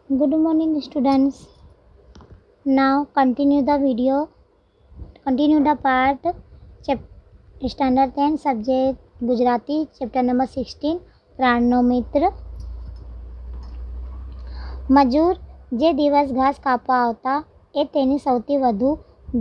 Good morning, students. Now continue the part standard 10 subject Gujarati chapter number 16 પ્રાણનો મિત્ર. મજૂર જે દિવસ ઘાસ કાપવા આવતા એ તેની સૌથી વધુ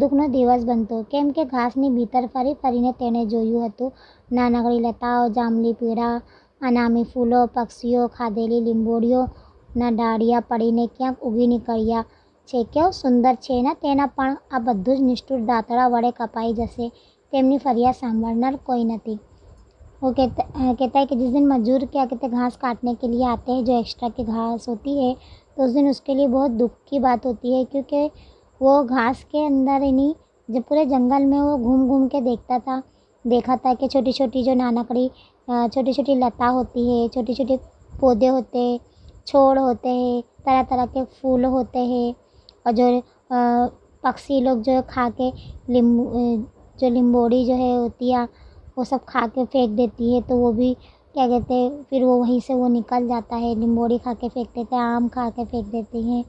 દુઃખનો દિવસ બનતો, કેમ કે ઘાસની ભીતર ફરી ફરીને તેણે જોયું હતું નાનકડી લતાઓ, જાંબલી પીળા અનામી ફૂલો, પક્ષીઓ ખાધેલી લીંબોડીઓના ડાળિયા પડીને ક્યાંક ઉગી નીકળ્યા છે. કેવું સુંદર છે ને! તેના પણ આ બધું જ નિષ્ઠુર દાંતડા વડે કપાઈ જશે. તેમની ફરિયાદ સાંભળનાર કોઈ નથી. वो कहता है कि जिस दिन मजदूर क्या कहते हैं घास काटने के लिए आते हैं, जो एक्स्ट्रा की घास होती है, तो उस दिन उसके लिए बहुत दुख की बात होती है, क्योंकि वो घास के अंदर इन्हीं जब पूरे जंगल में वो घूम घूम के देखा था कि छोटी छोटी जो नानकड़ी छोटी छोटी लता होती है, छोटे छोटे पौधे होते हैं, छोड़ होते हैं, तरह तरह के फूल होते हैं, और जो पक्षी लोग जो खा के जो लिम्बोड़ी जो है होती है वो सब खा के फेंक देती है, तो वो भी क्या कहते हैं फिर वो वहीं से वो निकल जाता है. लिम्बोड़ी खा के फेंक देते हैं, आम खा के फेंक देते हैं,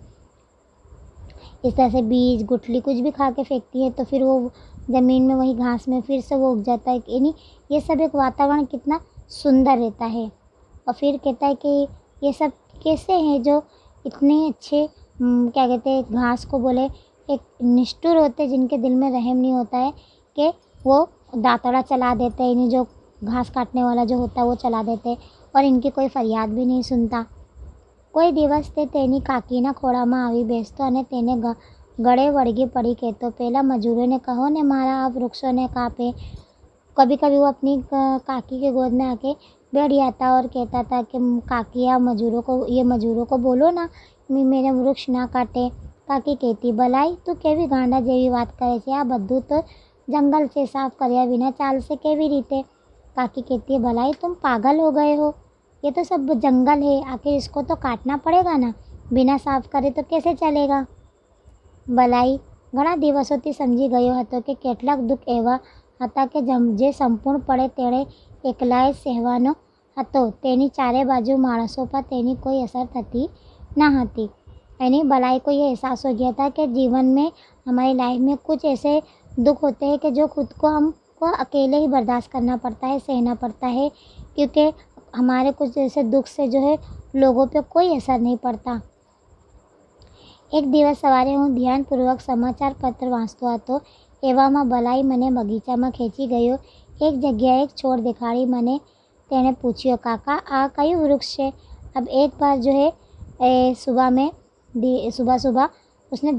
इस तरह से बीज गुठली कुछ भी खा के फेंकती है, तो फिर वो ज़मीन में वही घास में फिर से वो उग जाता है. यानी ये सब एक वातावरण कितना सुंदर रहता है. और फिर कहता है कि ये सब कैसे हैं जो इतने अच्छे क्या कहते हैं घास को बोले एक निष्ठुर होते, जिनके दिल में रहम नहीं होता है कि वो दांतड़ा चला देते हैं, इन्हें जो घास काटने वाला जो होता है वो चला देते हैं, और इनकी कोई फरियाद भी नहीं सुनता. કોઈ દિવસ તે તેની કાકીના ખોળામાં આવી બેસતો અને તેને ગળે વળગી પડી કહેતો, પહેલાં મજૂરોને કહો ને મારા આ વૃક્ષોને કાપે. कभी कभी वो अपनी काकी के गोद में आके बैठ जाता और कहता था कि काकी ये मजूरों को बोलो ना मेरे वृक्ष ना काटे. કાકી કહેતી, ભલાઈ તું કેવી ગાંડા જેવી વાત કરે છે, આ બધું તો जंगल से साफ કર્યા बिना ચાલશે કેવી રીતે? काकी कहती है, भलाई तुम पागल हो गए हो, ये तो सब जंगल है, आखिर इसको तो काटना पड़ेगा ना, बिना साफ करे तो कैसे चलेगा? ભલાઈ ઘણા દિવસોથી સમજી ગયો હતો કે કેટલાક દુઃખ એવા હતા કે જે સંપૂર્ણપણે તેણે એકલાએ સહેવાનો હતો. તેની ચારે બાજુ માણસો પર તેની कोई असर थती न હતી. यानी भलाई को ये एहसास हो गया था कि जीवन में हमारी लाइफ में कुछ ऐसे दुख होते हैं कि जो खुद को हमको अकेले ही बर्दाश्त करना पड़ता है, सहना पड़ता है, क्योंकि हमारे कुछ ऐसे दुख से जो है लोगों पे कोई असर नहीं पड़ता. एक दिवस सवारे હું ધ્યાનપૂર્વક સમાચાર પત્ર વાંચતો હતો, એવામાં ભલાઈ મને બગીચામાં ખેંચી ગયો. એક જગ્યાએ એક છોડ દેખાડી મને તેણે પૂછ્યો, કાકા આ કયું વૃક્ષ છે? अब एक बार जो है सुबह सुबह उसने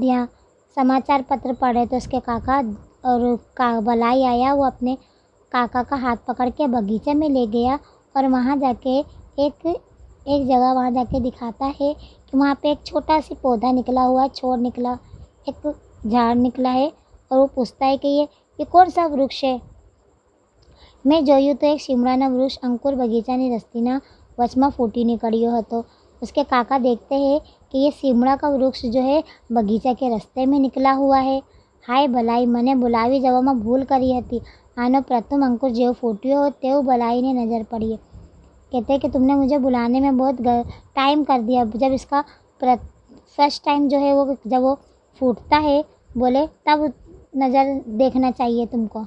समाचार पत्र पढ़े तो उसके काका और भलाई आया, वो अपने काका का हाथ पकड़ के बगीचे में ले गया और वहाँ जाके एक जगह वहाँ जाके दिखाता है कि वहाँ पे एक छोटा सी पौधा निकला हुआ, छोड़ निकला, एक झाड़ निकला है, और वो पूछता है कि ये कौन सा वृक्ष है? મેં જોયું તો એક શિમળાનો વૃક્ષ અંકુર બગીચાની રસ્તીના વચમાં ફૂટી નીકળ્યો હતો. उसके काका देखते हैं कि ये शिमला का वृक्ष जो है बगीचा के रस्ते में निकला हुआ है. हाय भलाई, મને બોલાવી જવામાં ભૂલ કરી હતી. આનો પ્રથમ અંકુર જેવો ફૂટ્યો તેવું ભલાઈને नज़र पड़ी. कहते हैं कि तुमने मुझे बुलाने में बहुत टाइम कर दिया. जब इसका फर्स्ट टाइम जो है वो जब वो फूटता है बोले तब नज़र देखना चाहिए तुमको.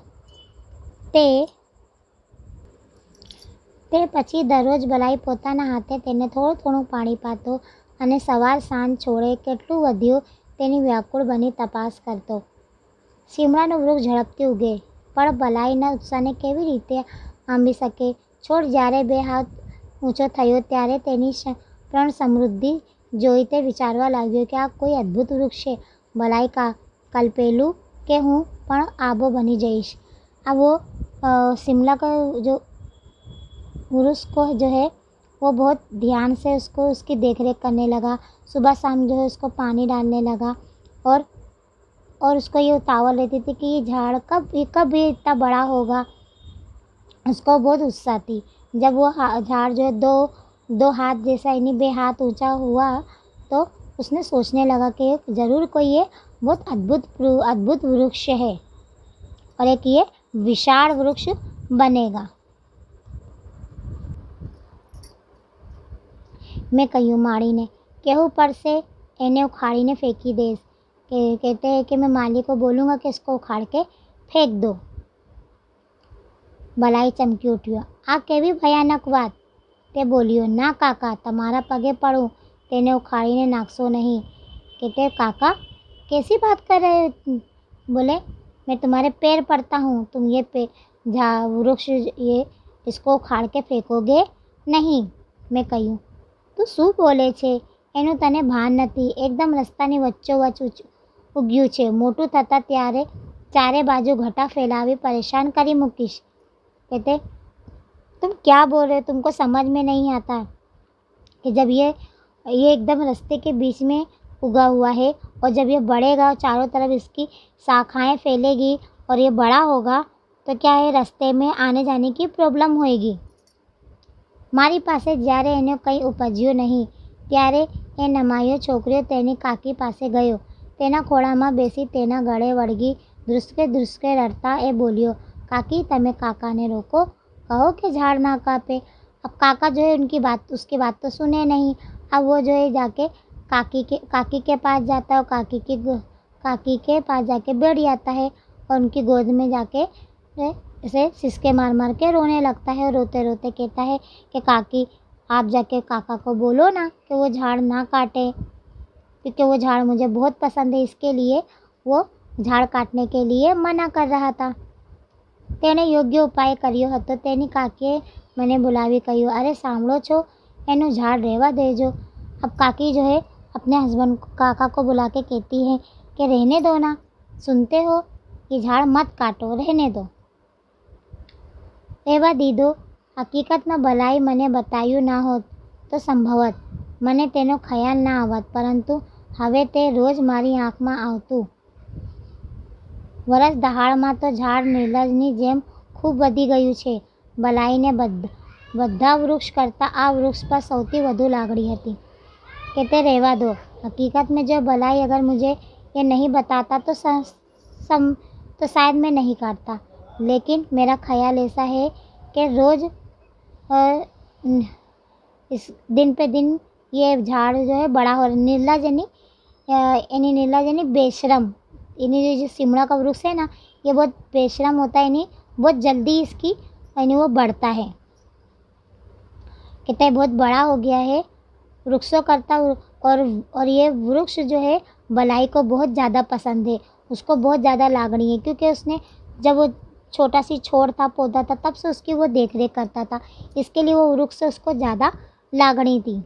તે પછી દરરોજ ભલાઈ પોતાના હાથે તેને થોડું થોડું પાણી પાતો અને સવાર સાંજ છોડે કેટલું વધ્યું તેની વ્યાકુળ બની તપાસ કરતો. શિમળાનું વૃક્ષ ઝડપથી ઉગે, પણ ભલાઈના ઉત્સાહને કેવી રીતે આંબી શકે? છોડ જ્યારે 2 હાથ ઊંચો થયો ત્યારે તેની પણ સમૃદ્ધિ જોઈ તે વિચારવા લાગ્યો કે આ કોઈ અદ્ભુત વૃક્ષ છે. ભલાઈ કલ્પેલું કે હું પણ આબો બની જઈશ. अब वो शिमला का जो वृक्ष को जो है वो बहुत ध्यान से उसकी देख रेख करने लगा. सुबह शाम जो है उसको पानी डालने लगा, और उसको ये उतावल रहती थी कि ये झाड़ कब ये इतना बड़ा होगा. उसको बहुत उत्साह थी. जब वो झाड़ जो है दो हाथ जैसा यानी 2 हाथ ऊंचा हुआ तो उसने सोचने लगा कि ज़रूर कोई ये बहुत अद्भुत वृक्ष है और एक ये विशाल वृक्ष बनेगा. મેં કહ્યું માળીને, કહેવું પડશે એને ઉખાડીને ફેંકી દઈશ। कहते हैं कि मैं माली को बोलूँगा कि इसको उखाड़ के फेंक दो। બલાઈ ચમકી ઉઠ્યો। આ કેવી ભયાનક વાત! તે બોલ્યો, ના કાકા, તમારા પગે પડું, તેને ઉખાડીને નાખશો નહીં। कहते काका कैसी बात कर रहे हो? बोले, मैं तुम्हारे पैर पड़ता हूँ, तुम ये वृक्ष ये इसको उखाड़ के फेंकोगे नहीं। मैं કહ્યું, તું શું બોલે છે? એનું તને ભાન નથી। એકદમ રસ્તાની વચ્ચોવચ્ચ ઉગ્યું છે। મોટું થતાં ત્યારે ચારે બાજુ ઘટા ફેલાવી પરેશાન કરી મૂકીશ। कहते तुम क्या बोल रहे हो? तुमको समझ में नहीं आता कि जब ये एकदम रास्ते के बीच में उगा हुआ है और जब ये बढ़ेगा और चारों तरफ इसकी शाखाएं फैलेगी और ये बड़ा होगा तो क्या है, रास्ते में आने जाने की प्रॉब्लम होएगी। મારી પાસે જ્યારે એને કંઈ ઉપજ્યું નહીં ત્યારે એ નમાયો છોકરીઓ તેની કાકી પાસે ગયો। તેના ખોળામાં બેસી તેના ગળે વળગી ધ્રુસકે ધ્રુસકે રડતા એ બોલ્યો, काकी तमें काका ने रोको, कहो कि झाड़ ना कापे। अब काका जो है उसकी बात तो सुने नहीं। अब वो जो है जाके काकी के पास जाता है और काकी के पास जाके बैठ जाता है और उनकी गोद में जाके ऐसे सिसके मार मार के रोने लगता है और रोते रोते कहता है कि काकी आप जाके काका को बोलो ना कि वो झाड़ ना काटे, क्योंकि वो झाड़ मुझे बहुत पसंद है, इसके लिए वो झाड़ काटने के लिए मना कर रहा था। તેણે યોગ્ય ઉપાય કર્યો હતો। તેની કાકીએ મને બોલાવી કહ્યું, અરે સાંભળો છો, એનું ઝાડ રહેવા દેજો। अब काकी जो है अपने हस्बैंड काका को बुला के कहती है कि रहने दो ना, सुनते हो, ये झाड़ मत काटो, रहने दो। રહેવા દીધો। હકીકતમાં ભલાઈ મને બતાવ્યું ના હોત તો સંભવત મને તેનો ખ્યાલ ના આવત, પરંતુ હવે તે રોજ મારી આંખમાં આવતું। વરસ દહાડમાં તો ઝાડ નિર્લજની જેમ ખૂબ વધી ગયું છે। ભલાઈને બધા વૃક્ષ કરતાં આ વૃક્ષ પર સૌથી વધુ લાગણી હતી। કે તે રહેવા દો। હકીકત में जो भलाई अगर मुझे ये नहीं बताता तो शायद मैं नहीं काटता, लेकिन मेरा ख्याल ऐसा है कि रोज़ इस दिन पे दिन ये झाड़ जो है बड़ा हो रहा। निर्लज यानी बेशरम, यानी जो सिमड़ा का वृक्ष है ना, ये बहुत बेशरम होता है, यानी बहुत जल्दी इसकी यानी वो बढ़ता है। कहते हैं बहुत बड़ा हो गया है वृक्षों करता, और ये वृक्ष जो है भलाई को बहुत ज़्यादा पसंद है, उसको बहुत ज़्यादा लागणी है, क्योंकि उसने जब वो छोटा सी छोड़ था, पौधा था, तब से उसकी वो देख रेख करता था, इसके लिए वो वृक्ष से उसको ज़्यादा लागणी थी।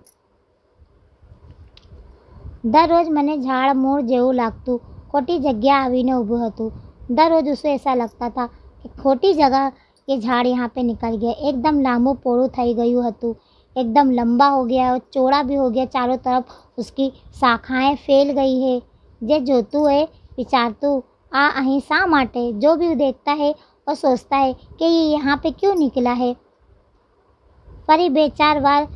दररोज મને ઝાડ મૂળ જેવું લાગતું, ખોટી જગ્યા આવીને ઊભું હતું। दररोज उसे ऐसा लगता था कि खोटी जगह ये झाड़ यहाँ पे निकल गया। एकदम लांबू पोड़ू થઈ ગયું હતું, एकदम लंबा हो गया और चौड़ा भी हो गया, चारों तरफ उसकी शाखाएं फैल गई है। जे जोतू है विचारतू आ અહીં શા માટે, जो भी देखता है और सोचता है कि ये यहाँ पे क्यों निकला है। फरी 2-4 बार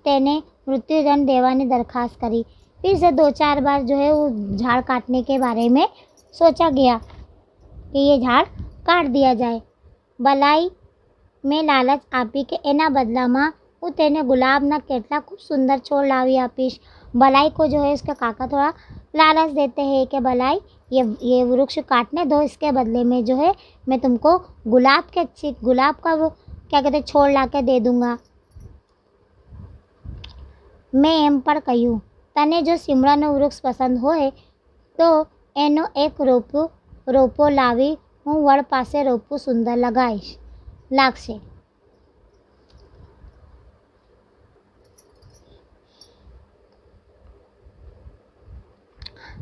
तेने मृत्युदंड देवानी दरखास्त करी। फिर से 2-4 बार जो है वो झाड़ काटने के बारे में सोचा गया कि ये झाड़ काट दिया जाए। भलाई में लालच आपी के एना बदलाમાં હું તેને ગુલાબના કેટલા ખૂબ સુંદર છોડ લાવી આપીશ। भलाई को जो है उसका काका थोड़ा लालच देते हैं कि भलाई ये वृक्ष काटने दो, इसके बदले में जो है मैं तुमको गुलाब का वो क्या कहते छोड़ ला के दे दूँगा। मैं એમ પણ કહ્યું, તને જો સિમડાનો વૃક્ષ પસંદ હોય તો એનો એક રોપો લાવી હું વડ પાસે રોપવું સુંદર લાગશે।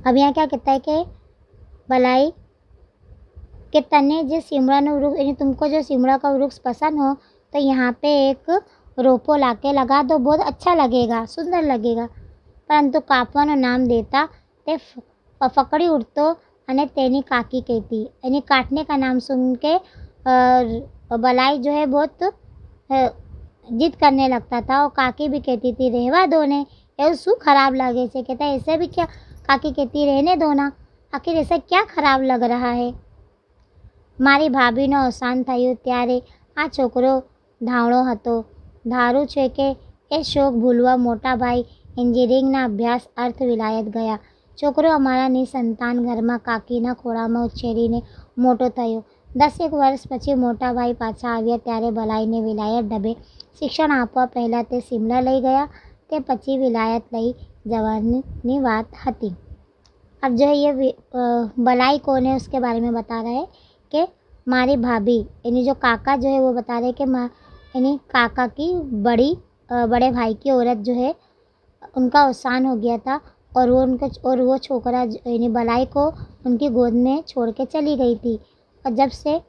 अब यहाँ क्या कहता है कि भलाई कि तने जो सिमड़ा वृक्ष यानी तुमको जो सिमड़ा का वृक्ष पसंद हो तो यहाँ पे एक रोपो लाके लगा दो, बहुत अच्छा लगेगा, सुंदर लगेगा। परंतु कापवानो नाम देता ते फकड़ी उठतो અને તેની કાકી कहती, यानी काटने का नाम सुन के भलाई जो है बहुत जिद करने लगता था। और काकी भी कहती थी रहवा दो ने, એવું શું खराब लगे से। कहता ऐसे भी क्या, काकी कहती रहने दो ना, आखिर ऐसा क्या खराब लग रहा है। મારી ભાભીનો અવસાન થયું ત્યારે આ છોકરો ધાવણો હતો। ધારું છે કે એ શોક ભૂલવા મોટા ભાઈ એન્જિનિયરિંગના અભ્યાસ અર્થ વિલાયત ગયા. છોકરો અમારા નિસંતાન ઘરમાં કાકીના ખોળામાં ઉછેરીને મોટો થયો. 10 વર્ષ પછી મોટા ભાઈ પાછા આવ્યા ત્યારે બલાઈને વિલાયત ઢબે શિક્ષણ આપવા પહેલાં તે સિમલા લઈ ગયા. તે પછી વિલાયત લઈ जवानी बात थी. अब जो है ये बलाई कौन है उसके बारे में बता रहा है कि मारी भाभी यानी जो काका जो है वो बता रहे कि यानी काका की बड़े भाई की औरत जो है उनका अवसान हो गया था और वो छोकरा यानी बलाई को उनकी गोद में छोड़ के चली गई थी. और जब से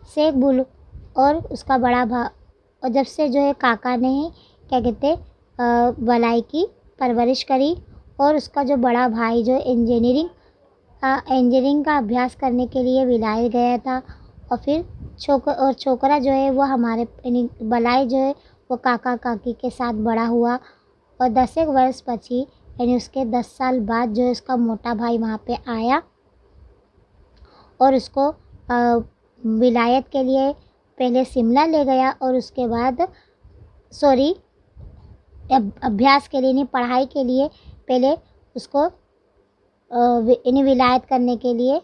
शेख बुल और उसका और जब से जो है काका ने क्या कहते बलाई की परवरिश करी और उसका जो बड़ा भाई जो इंजीनियरिंग का अभ्यास करने के लिए विलायत गया था. और फिर छोकरा जो है वो हमारे यानी बलाई जो है वो काका काकी के साथ बड़ा हुआ. और 10 वर्ष पची यानी उसके 10 साल बाद जो है उसका मोटा भाई वहाँ पे आया और उसको विलायत के लिए पहले शिमला ले गया और उसके बाद अभ्यास के लिए नहीं पढ़ाई के लिए पहले उसको यानी विलायत करने के लिए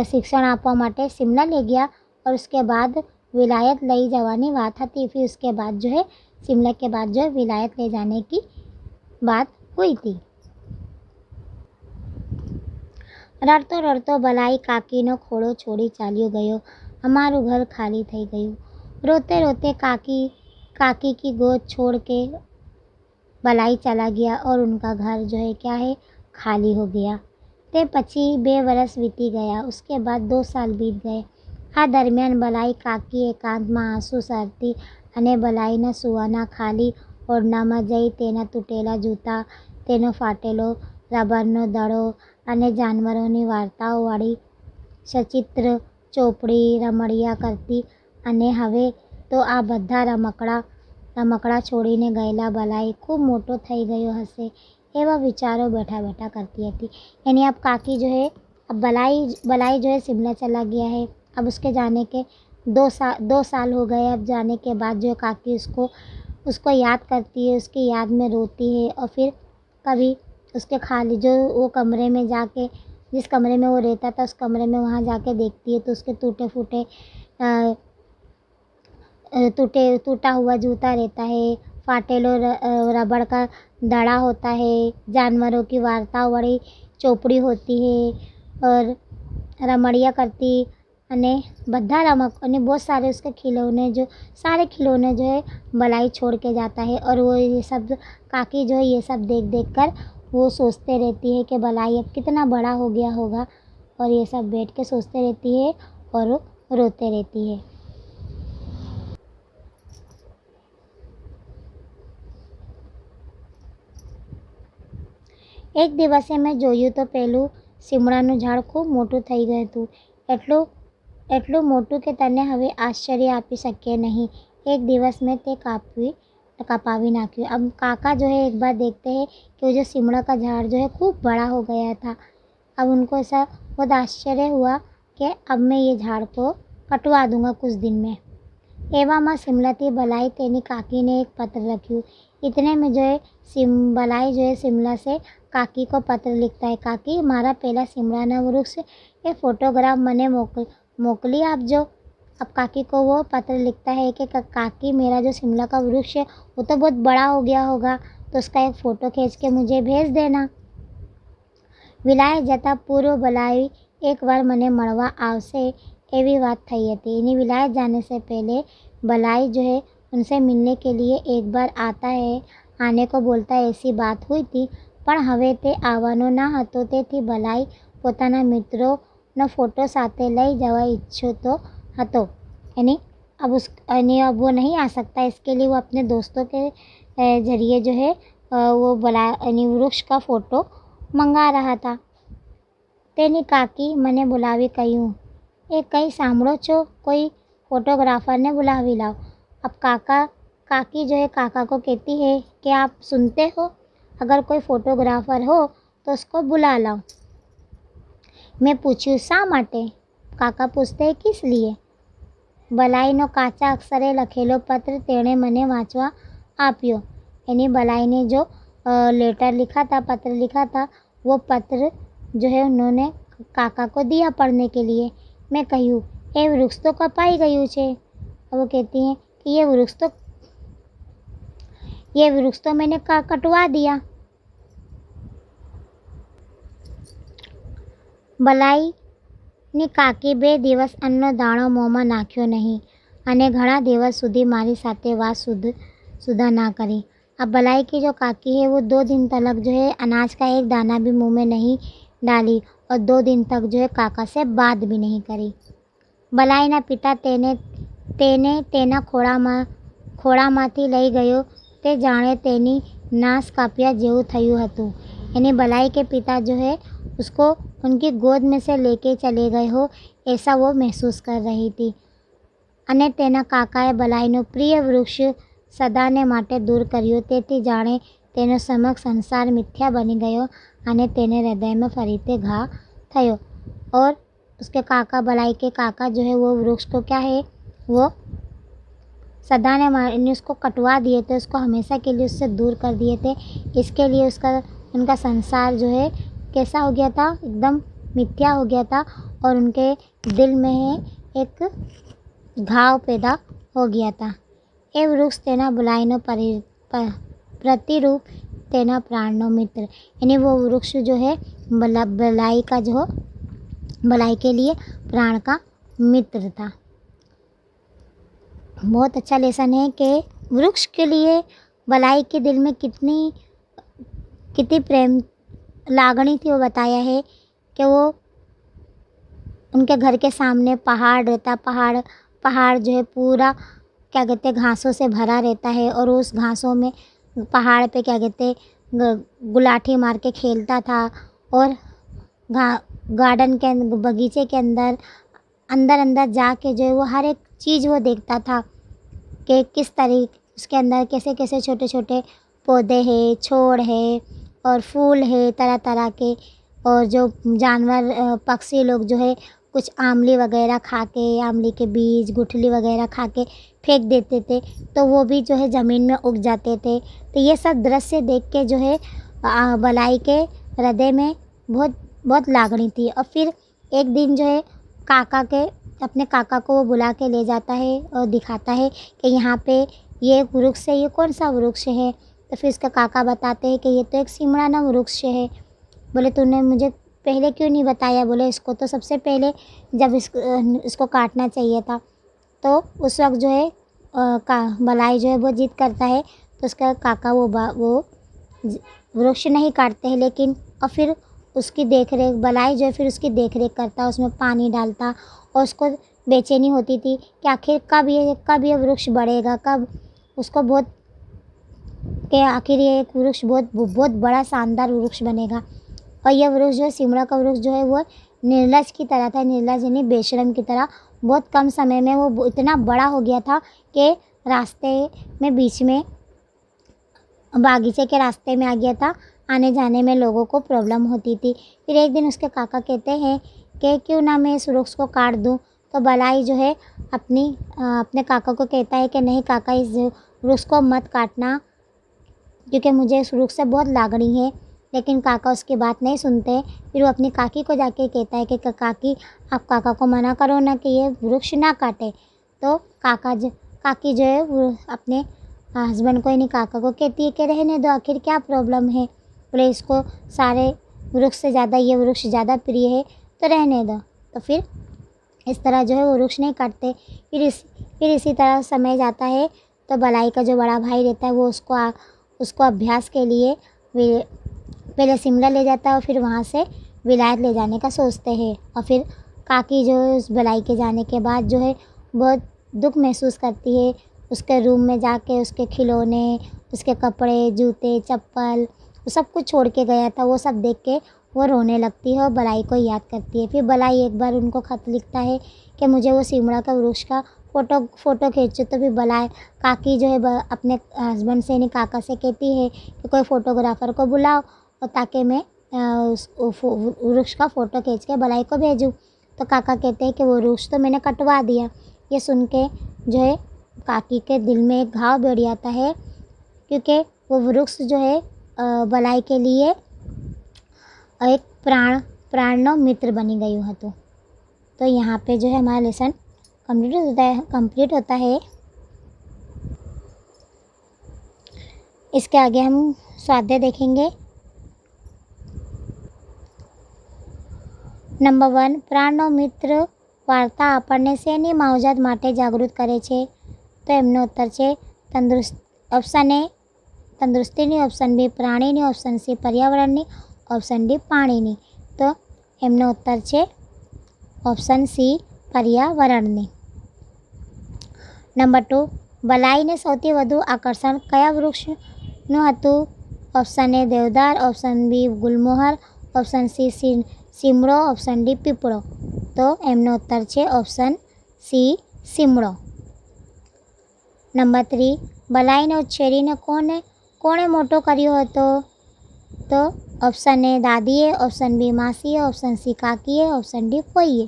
शिक्षण आपवा माटे शिमला ले गया. और उसके बाद विलायत लई जवानी बात थी. फिर उसके बाद जो है शिमला के बाद जो है विलायत ले जाने की बात हुई थी. रड़तो रड़तो बलाई काकीनो खोड़ो छोड़ी चाल्यो गयो. अमारू घर खाली थई गયું. रोते रोते काकी की गोद छोड़ के बलाई चला गया और उनका घर जो है क्या है खाली हो गया. ते पछी 2 वर्ष वीती गया. उसके बाद 2 साल बीत गए. आ दरमियान बलाई काकी एकांत में आंसू सरती અને બલાઈના સુવાના ખાલી ઓરડામાં જઈ તેના તૂટેલા જૂતા, તેનો ફાટેલો રબરનો દડો અને જાનવરોની વાર્તાઓવાળી સચિત્ર ચોપડી રમડિયા કરતી. અને હવે તો આ બધા રમકડા છોડીને ગયેલા બलाई ખૂબ મોટો થઈ ગયો હશે એવા વિચારો बैठा बैठा करती હતી. यानी अब काकी जो है अब बलाई जो है शिमला चला गया है. अब उसके जाने के 2 साल हो गए. अब जाने के बाद जो काकी उसको याद करती है, उसकी याद में रोती है. और फिर कभी उसके खाली जो वो कमरे में जाके जिस कमरे में वो रहता था उस कमरे में वहाँ जाके देखती है तो उसके टूटा हुआ जूता रहता है, फाटेलो रबड़ का दड़ा होता है, जानवरों की वार्ता वाली चोपड़ी होती है और रमड़िया करती अने बधा रमक अने बहुत सारे उसके सारे खिलौने जो है बलाई छोड़ के जाता है. और वो ये सब काकी जो है ये सब देख कर वो सोचते रहती है कि बलाई अब कितना बड़ा हो गया होगा. और ये सब बैठ के सोचते रहती है और रोते रहती है. एक दिवसे मैं जोयुं तो पेલું સીમડાનું ઝાડ ખૂબ મોટું થઈ ગયું હતું. એટલું મોટું કે તને હવે આશ્ચर्य આપી શકીએ नहीं. एक दिवस में ते कापावी नाख्યું. अब काका जो है एक बार देखते हैं कि वो जो सिमड़ा का झाड़ जो है खूब बड़ा हो गया था. अब उनको ऐसा बहुत आश्चर्य हुआ कि अब मैं ये झाड़ को कटवा दूंगा कुछ दिन में. एવામાં शिमलाથી बलाई तेनी काकी ने एक पत्र रख्યું. इतने में जो है बलाई जो है शिमला से काकी को पत्र लिखता है. काकी मारा पहला शिमलाना वृक्ष ये फोटोग्राफ मने मोकली आपजो. अब काकी को वो पत्र लिखता है कि काकी मेरा जो शिमला का वृक्ष है वो तो बहुत बड़ा हो गया होगा तो उसका एक फ़ोटो खींच के मुझे भेज देना. विलायत जता पूर्व बलाई एक बार मने મળવા આવશે एवी बात थई हती. यानी विलायत जाने से पहले बलाई जो है उनसे मिलने के लिए एक बार आता है, आने को बोलता है ऐसी बात हुई थी. पण हवे ते आवવાનો ना हतो तेथी बलाई पोताना मित्रोनो फोटो साथे लई जवा इच्छो तो हतो. यानी अब वो नहीं आ सकता. इसके लिए वो अपने दोस्तों के जरिए जो है वो वृक्ष का फ़ोटो मंगा रहा था. तेनी काकी मने बुलावी कह्યું ए कई सांभळो छो कोई फोटोग्राफर ने बुलावी लाओ. अब काकी जो है काका को कहती है कि आप सुनते हो अगर कोई फोटोग्राफर हो तो उसको बुला लाओ. मैं पूछ्યું શા માટે? કાકા પૂછતે किस लिए? બલાઈનો કાચા અક્ષરે લખેલો પત્ર તેણે મને વાંચવા આપ્યો. यानी बलाई ने जो लेटर लिखा था, पत्र लिखा था, वो पत्र जो है उन्होंने काका को दिया पढ़ने के लिए। मैं कहूँ ए वृक्ष तो कपाई गયું છે। अब वो कहती हैं कि ये वृक्ष तो मैंने कटवा दिया। બલાઈની કાકી 2 દિવસ અન્નનો દાણો મોંમાં નાખ્યો નહીં અને ઘણા દિવસ સુધી મારી સાથે વાત सुधा ना करी। अब बलाई की जो काकी है वो 2 दिन तक जो है अनाज का एक दाना भी मुंह में नहीं डाली और 2 दिन तक जो है काका से बात भी नहीं करी। બલાઈના પિતા તેને તેના ખોળામાંથી લઈ ગયો તે જાણે તેની નાસ કાપ્યા જેવું થયું હતું। यानी बलाई के पिता जो है उसको उनकी गोद में से लेके चले गए हो ऐसा वो महसूस कर रही थी। અને તેના કાકાએ બલાઈનો પ્રિય વૃક્ષ સદાને માટે દૂર કર્યો, તેથી જાણે તેનો સમગ્ર સંસાર મિથ્યા બની ગયો અને તેને હૃદયમાં ફરીથી ઘા થયો। और उसके काका, बलाई के काका जो है वो वृक्ष को क्या है वो सदाने मारने उसको कटवा दिए थे, उसको हमेशा के लिए उससे दूर कर दिए थे। इसके लिए उनका संसार जो है कैसा हो गया था, एकदम मिथ्या हो गया था और उनके दिल में है एक घाव पैदा हो गया था। એ વૃક્ષ તેના બલાઈનો प्रतिरूप तेना प्राणनो मित्र, यानी वो वृक्ष जो है बलाई का जो बलाई के लिए प्राण का मित्र था। बहुत अच्छा लेसन है कि वृक्ष के लिए बलाई के दिल में कितनी प्रेम लागणी थी। वो बताया है कि वो उनके घर के सामने पहाड़ रहता, पहाड़ जो है पूरा क्या कहते घासों से भरा रहता है और उस घासों में पहाड़ पे क्या कहते गुलाठी मार के खेलता था और गार्डन के बगीचे के अंदर जाके जो है वो हर एक चीज़ वो देखता था कि किस तरीके उसके अंदर कैसे कैसे छोटे छोटे पौधे हैं, छोड़ है और फूल है तरह तरह के, और जो जानवर पक्षी लोग जो है कुछ आमली वगैरह खा के, आमली के बीज गुठली वगैरह खा के फेंक देते थे तो वो भी जो है ज़मीन में उग जाते थे। तो ये सब दृश्य देख के जो है बलाई के हृदय में बहुत लागणी थी। और फिर एक दिन जो है अपने काका को वो बुला के ले जाता है और दिखाता है कि यहाँ पे ये वृक्ष है, ये कौन सा वृक्ष है। तो फिर उसका काका बताते हैं कि ये तो एक सिमराना वृक्ष है। बोले तूने मुझे पहले क्यों नहीं बताया। बोले इसको तो सबसे पहले जब इसको काटना चाहिए था। तो उस वक्त जो है बलाई जो है वो जिद करता है तो उसका काका वो वृक्ष नहीं काटते हैं, लेकिन और फिर उसकी देखरेख बलाई जो है फिर उसकी देखरेख करता, उसमें पानी डालता और उसको बेचैनी होती थी कि आखिर कब ये वृक्ष बढ़ेगा, कब उसको बहुत कि आखिर ये एक वृक्ष बहुत बड़ा शानदार वृक्ष बनेगा। और यह वृक्ष जो है सिमरा का वृक्ष जो है वो निर्लज की तरह था, निर्लज यानी बेशरम की तरह। बहुत कम समय में वो इतना बड़ा हो गया था कि रास्ते में बीच में बागीचे के रास्ते में आ गया था, आने जाने में लोगों को प्रॉब्लम होती थी। फिर एक दिन उसके काका कहते हैं कि क्यों ना मैं इस वृक्ष को काट दूं। तो बलाई जो है अपने काका को कहता है कि नहीं काका, इस वृक्ष को मत काटना क्योंकि मुझे इस वृक्ष से बहुत लागणी है। लेकिन काका उसकी बात नहीं सुनते। फिर वो अपनी काकी को जाके कहता है कि काकी आप काका को मना करो ना कि ये वृक्ष ना काटे। तो काकी जो है वो अपने हस्बैंड को यानी काका को कहती है कि रहने दो, आखिर क्या प्रॉब्लम है। बोले इसको सारे वृक्ष से ज़्यादा ये वृक्ष ज़्यादा प्रिय है तो रहने दो। तो फिर इस तरह जो है वो वृक्ष नहीं काटते। फिर इसी तरह समय जाता है तो बलाई का जो बड़ा भाई रहता है वो उसको अभ्यास के लिए पहले शिमला ले जाता है और फिर वहाँ से विलायत ले जाने का सोचते हैं। और फिर काकी जो है उस बलाई के जाने के बाद जो है बहुत दुख महसूस करती है। उसके रूम में जाके उसके खिलौने, उसके कपड़े, जूते, चप्पल वो सब कुछ छोड़ के गया था, वो सब देख के वो रोने लगती है और बलाई को याद करती है। फिर बलाई एक बार उनको ख़त लिखता है कि मुझे वो सिमड़ा का वृक्ष का फ़ोटो खींचो। तो फिर बलाई काकी जो है अपने हस्बैंड से यानी काका से कहती है कि कोई फ़ोटोग्राफ़र को बुलाओ और ताकि मैं उस वृक्ष का फ़ोटो खींच के बलाई को भेजूँ। तो काका कहते हैं कि वो वृक्ष तो मैंने कटवा दिया। ये सुन के जो है काकी के दिल में एक घाव बैठ जाता है क्योंकि वो वृक्ष जो है ભલાઈ के लिए एक प्राणનો मित्र बनी गયું હતું। तो यहाँ पे जो है हमारा लेसन कंप्लीट होता है। इसके आगे हम स्वाध्याय देखेंगे। नंबर 1, प्राणનો મિત્ર વાર્તા આપણને શેની માવજત માટે જાગૃત કરે છે? તો એમનો ઉત્તર છે ઓપ્શન એ તંદુરસ્તીની, ઓપ્શન બી પ્રાણીની, ઓપ્શન સી પર્યાવરણની, ઓપ્શન ડી પાણીની। તો એમનો ઉત્તર છે ઓપ્શન સી પર્યાવરણની। નંબર 2, ભલાઈને સૌથી વધુ આકર્ષણ કયા વૃક્ષનું હતું? ઓપ્શન એ દેવદાર, ઓપ્શન બી ગુલમોહર, ઓપ્શન સી સીમડો, ઓપ્શન ડી પીપળો। તો એમનો ઉત્તર છે ઓપ્શન સી સીમડો। નંબર 3, ભલાઈને ઉછેરીને કોણે મોટો કર્યો હતો? તો ઓપ્શન એ દાદીએ, ઓપ્શન બી માસીએ, ઓપ્શન સી કાકીએ, ઓપ્શન ડી ફોઈએ।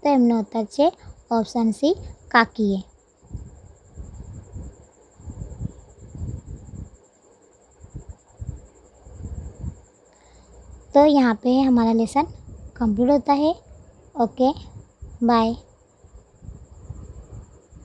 તો એમનો ઉત્તર છે ऑप्शन सी काकीए। तो यहाँ पे हमारा लेसन कंप्लीट होता है। Okay bye.